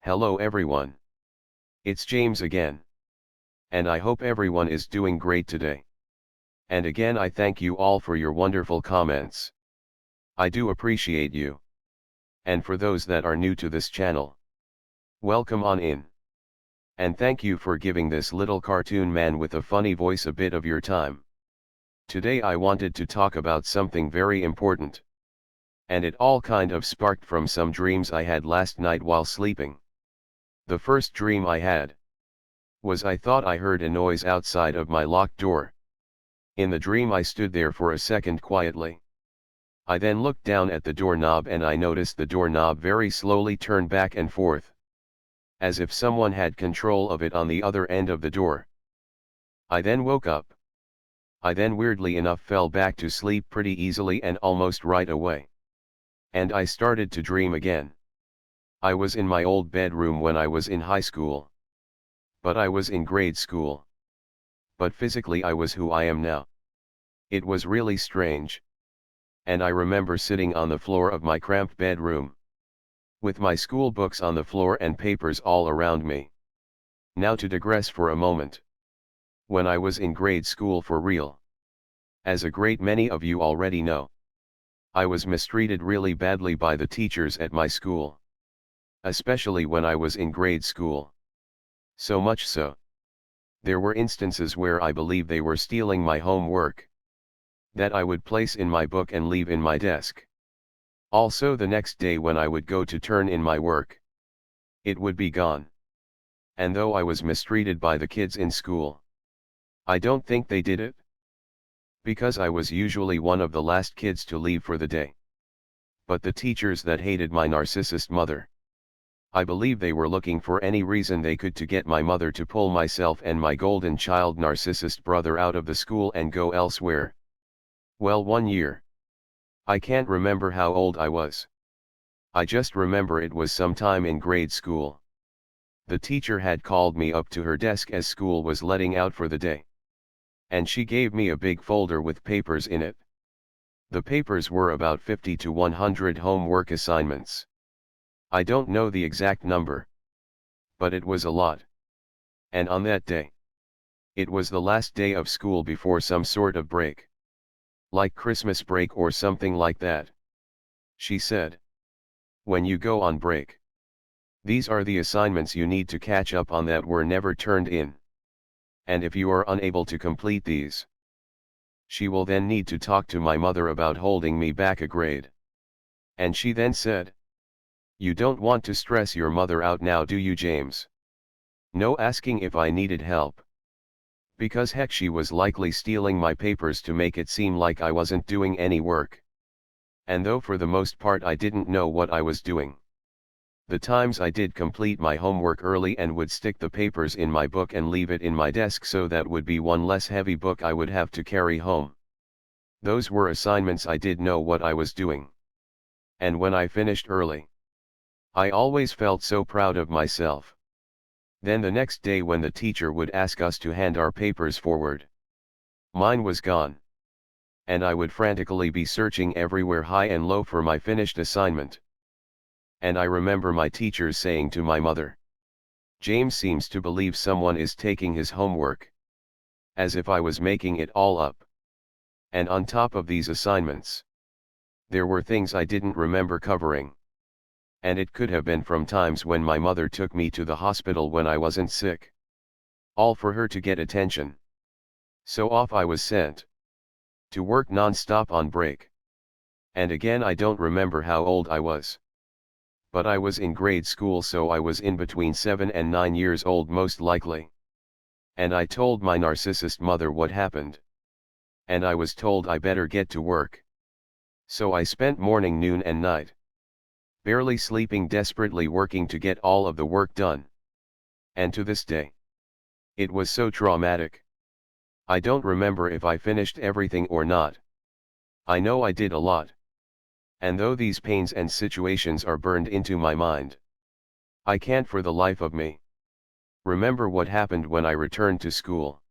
Hello everyone. It's James again. And I hope everyone is doing great today. And again I thank you all for your wonderful comments. I do appreciate you. And for those that are new to this channel, welcome on in. And thank you for giving this little cartoon man with a funny voice a bit of your time. Today I wanted to talk about something very important. And it all kind of sparked from some dreams I had last night while sleeping. The first dream I had was I thought I heard a noise outside of my locked door. In the dream I stood there for a second quietly. I then looked down at the doorknob and I noticed the doorknob very slowly turn back and forth, as if someone had control of it on the other end of the door. I then woke up. I then weirdly enough fell back to sleep pretty easily and almost right away. And I started to dream again. I was in my old bedroom when I was in high school. But I was in grade school. But physically I was who I am now. It was really strange. And I remember sitting on the floor of my cramped bedroom, with my school books on the floor and papers all around me. Now to digress for a moment. When I was in grade school for real, as a great many of you already know, I was mistreated really badly by the teachers at my school. Especially when I was in grade school. So much so, there were instances where I believe they were stealing my homework, that I would place in my book and leave in my desk. Also the next day when I would go to turn in my work, it would be gone. And though I was mistreated by the kids in school, I don't think they did it, because I was usually one of the last kids to leave for the day. But the teachers that hated my narcissist mother, I believe they were looking for any reason they could to get my mother to pull myself and my golden child narcissist brother out of the school and go elsewhere. Well, one year, I can't remember how old I was. I just remember it was sometime in grade school. The teacher had called me up to her desk as school was letting out for the day. And she gave me a big folder with papers in it. The papers were about 50 to 100 homework assignments. I don't know the exact number, but it was a lot. And on that day, it was the last day of school before some sort of break, like Christmas break or something like that. She said, when you go on break, these are the assignments you need to catch up on that were never turned in. And if you are unable to complete these, she will then need to talk to my mother about holding me back a grade. And she then said, you don't want to stress your mother out now, do you, James? No asking if I needed help. Because heck, she was likely stealing my papers to make it seem like I wasn't doing any work. And though for the most part I didn't know what I was doing, the times I did complete my homework early and would stick the papers in my book and leave it in my desk so that would be one less heavy book I would have to carry home. Those were assignments I did know what I was doing. And when I finished early, I always felt so proud of myself. Then the next day when the teacher would ask us to hand our papers forward, mine was gone. And I would frantically be searching everywhere high and low for my finished assignment. And I remember my teachers saying to my mother, James seems to believe someone is taking his homework. As if I was making it all up. And on top of these assignments, there were things I didn't remember covering. And it could have been from times when my mother took me to the hospital when I wasn't sick. All for her to get attention. So off I was sent to work non-stop on break. And again I don't remember how old I was. But I was in grade school, so I was in between 7 and 9 years old most likely. And I told my narcissist mother what happened. And I was told I better get to work. So I spent morning, noon and night, barely sleeping, desperately working to get all of the work done. And to this day, it was so traumatic. I don't remember if I finished everything or not. I know I did a lot. And though these pains and situations are burned into my mind, I can't for the life of me remember what happened when I returned to school.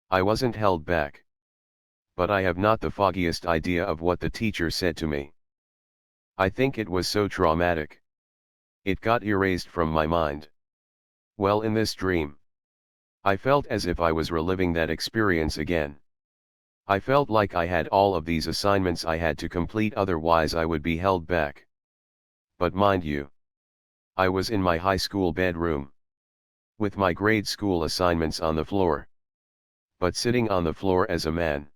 I wasn't held back. But I have not the foggiest idea of what the teacher said to me. I think it was so traumatic. It got erased from my mind. Well, in this dream, I felt as if I was reliving that experience again. I felt like I had all of these assignments I had to complete, otherwise I would be held back. But mind you, I was in my high school bedroom, with my grade school assignments on the floor, but sitting on the floor as a man,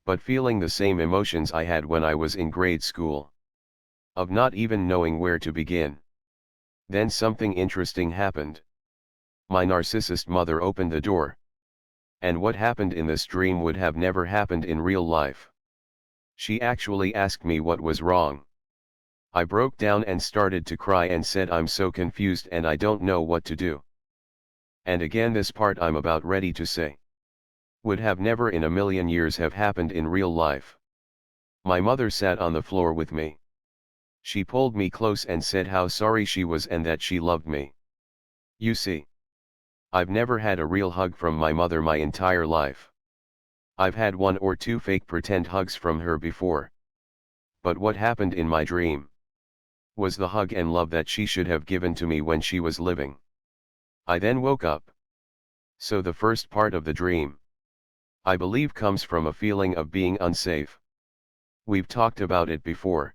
but feeling the same emotions I had when I was in grade school, of not even knowing where to begin. Then something interesting happened. My narcissist mother opened the door. And what happened in this dream would have never happened in real life. She actually asked me what was wrong. I broke down and started to cry and said, I'm so confused and I don't know what to do. And again, this part I'm about ready to say would have never in a million years have happened in real life. My mother sat on the floor with me. She pulled me close and said how sorry she was and that she loved me. You see, I've never had a real hug from my mother my entire life. I've had one or two fake pretend hugs from her before. But what happened in my dream was the hug and love that she should have given to me when she was living. I then woke up. So the first part of the dream, I believe, comes from a feeling of being unsafe. We've talked about it before.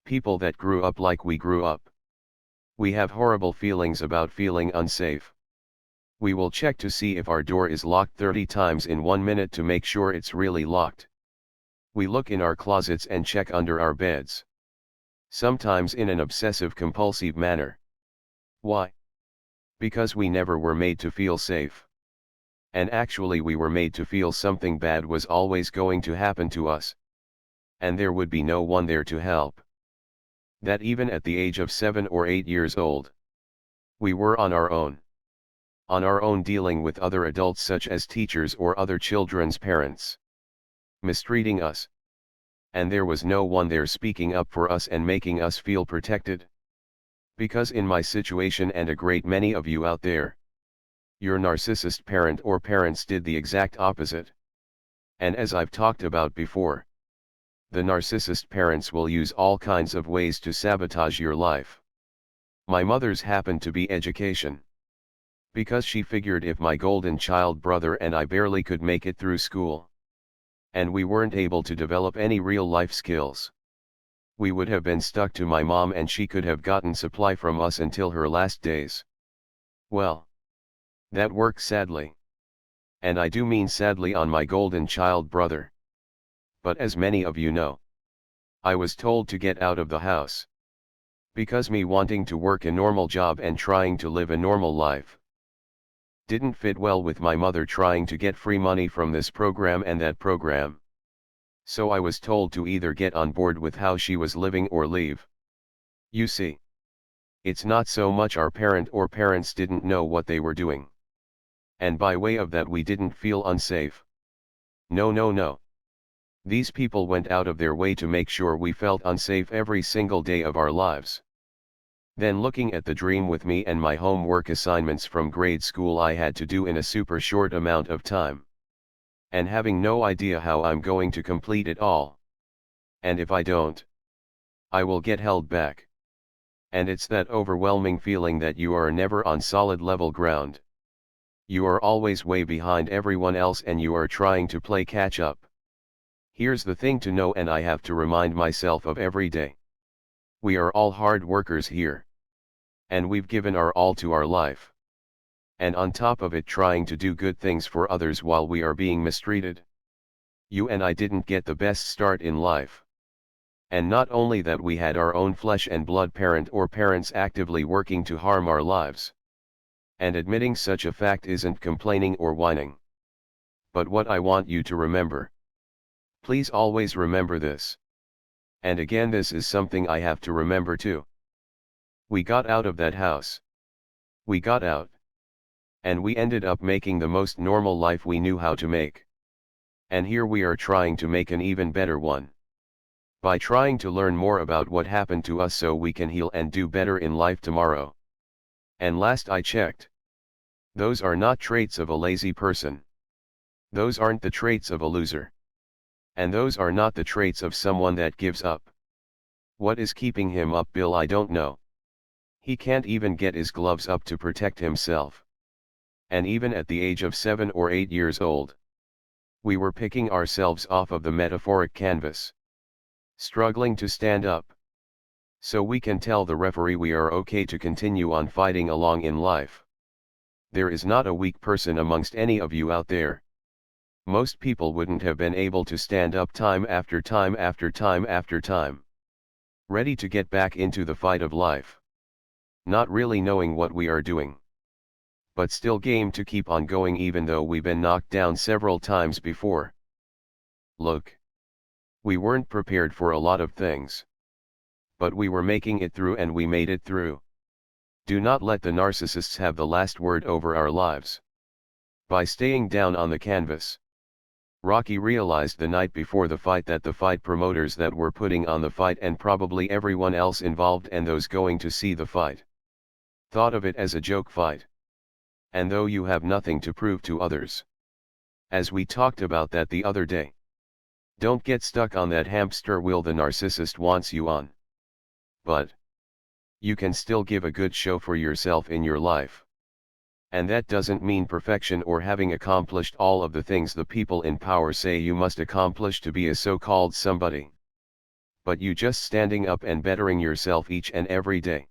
People that grew up like we grew up, we have horrible feelings about feeling unsafe. We will check to see if our door is locked 30 times in 1 minute to make sure it's really locked. We look in our closets and check under our beds. Sometimes in an obsessive compulsive manner. Why? Because we never were made to feel safe. And actually we were made to feel something bad was always going to happen to us. And there would be no one there to help. That even at the age of 7 or 8 years old, we were on our own. On our own, dealing with other adults such as teachers or other children's parents, mistreating us. And there was no one there speaking up for us and making us feel protected. Because in my situation, and a great many of you out there, your narcissist parent or parents did the exact opposite. And as I've talked about before, the narcissist parents will use all kinds of ways to sabotage your life. My mother's happened to be education. Because she figured if my golden child brother and I barely could make it through school, and we weren't able to develop any real life skills, we would have been stuck to my mom and she could have gotten supply from us until her last days. Well, that worked sadly. And I do mean sadly on my golden child brother. But as many of you know, I was told to get out of the house. Because me wanting to work a normal job and trying to live a normal life didn't fit well with my mother trying to get free money from this program and that program. So I was told to either get on board with how she was living or leave. You see, it's not so much our parent or parents didn't know what they were doing. And by way of that we didn't feel unsafe. No. These people went out of their way to make sure we felt unsafe every single day of our lives. Then looking at the dream with me and my homework assignments from grade school I had to do in a super short amount of time. And having no idea how I'm going to complete it all. And if I don't, I will get held back. And it's that overwhelming feeling that you are never on solid level ground. You are always way behind everyone else and you are trying to play catch up. Here's the thing to know, and I have to remind myself of every day. We are all hard workers here. And we've given our all to our life. And on top of it trying to do good things for others while we are being mistreated. You and I didn't get the best start in life. And not only that, we had our own flesh and blood parent or parents actively working to harm our lives. And admitting such a fact isn't complaining or whining. But what I want you to remember. Please always remember this. And again, this is something I have to remember too. We got out of that house. We got out. And we ended up making the most normal life we knew how to make. And here we are trying to make an even better one. By trying to learn more about what happened to us so we can heal and do better in life tomorrow. And last I checked, those are not traits of a lazy person. Those aren't the traits of a loser. And those are not the traits of someone that gives up. What is keeping him up, Bill? I don't know. He can't even get his gloves up to protect himself. And even at the age of 7 or 8 years old, we were picking ourselves off of the metaphoric canvas, struggling to stand up. So we can tell the referee we are okay to continue on fighting along in life. There is not a weak person amongst any of you out there. Most people wouldn't have been able to stand up time after time after time after time, ready to get back into the fight of life. Not really knowing what we are doing, but still game to keep on going even though we've been knocked down several times before. Look, we weren't prepared for a lot of things, but we were making it through and we made it through. Do not let the narcissists have the last word over our lives. By staying down on the canvas, Rocky realized the night before the fight that the fight promoters that were putting on the fight and probably everyone else involved and those going to see the fight thought of it as a joke fight. And though you have nothing to prove to others, as we talked about that the other day, don't get stuck on that hamster wheel the narcissist wants you on. But you can still give a good show for yourself in your life. And that doesn't mean perfection or having accomplished all of the things the people in power say you must accomplish to be a so-called somebody. But you just standing up and bettering yourself each and every day.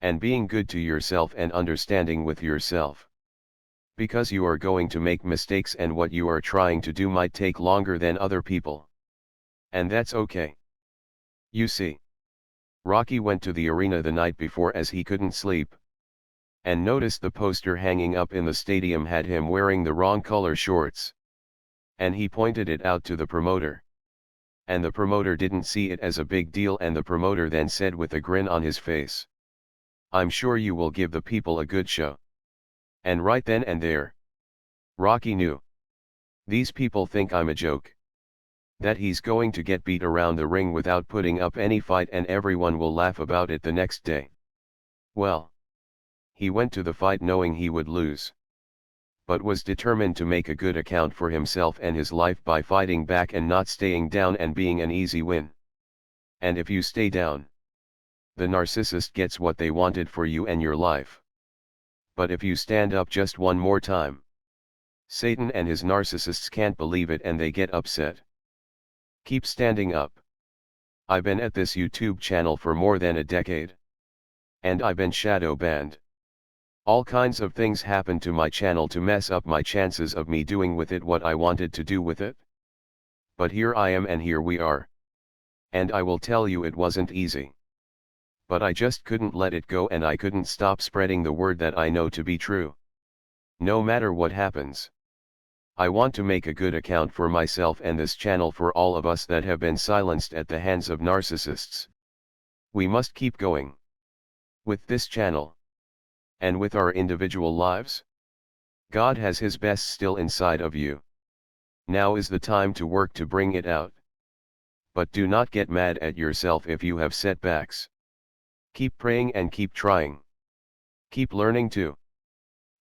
And being good to yourself and understanding with yourself. Because you are going to make mistakes and what you are trying to do might take longer than other people. And that's okay. You see, Rocky went to the arena the night before as he couldn't sleep, and noticed the poster hanging up in the stadium had him wearing the wrong color shorts. And he pointed it out to the promoter. And the promoter didn't see it as a big deal and the promoter then said with a grin on his face, "I'm sure you will give the people a good show." And right then and there, Rocky knew. These people think I'm a joke. That he's going to get beat around the ring without putting up any fight and everyone will laugh about it the next day. Well, he went to the fight knowing he would lose, but was determined to make a good account for himself and his life by fighting back and not staying down and being an easy win. And if you stay down, the narcissist gets what they wanted for you and your life. But if you stand up just one more time, Satan and his narcissists can't believe it and they get upset. Keep standing up. I've been at this YouTube channel for more than a decade. And I've been shadow banned. All kinds of things happened to my channel to mess up my chances of me doing with it what I wanted to do with it. But here I am and here we are. And I will tell you it wasn't easy. But I just couldn't let it go and I couldn't stop spreading the word that I know to be true. No matter what happens, I want to make a good account for myself and this channel for all of us that have been silenced at the hands of narcissists. We must keep going. With this channel. And with our individual lives? God has His best still inside of you. Now is the time to work to bring it out. But do not get mad at yourself if you have setbacks. Keep praying and keep trying. Keep learning to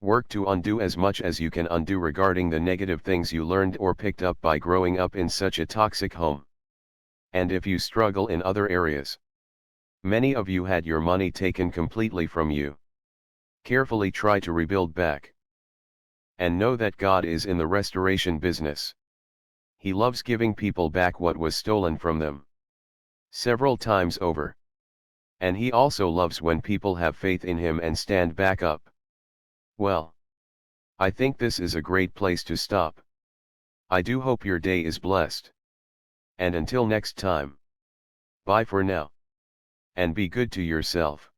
work to undo as much as you can undo regarding the negative things you learned or picked up by growing up in such a toxic home. And if you struggle in other areas, many of you had your money taken completely from you. Carefully try to rebuild back. And know that God is in the restoration business. He loves giving people back what was stolen from them. Several times over. And He also loves when people have faith in Him and stand back up. Well, I think this is a great place to stop. I do hope your day is blessed. And until next time. Bye for now. And be good to yourself.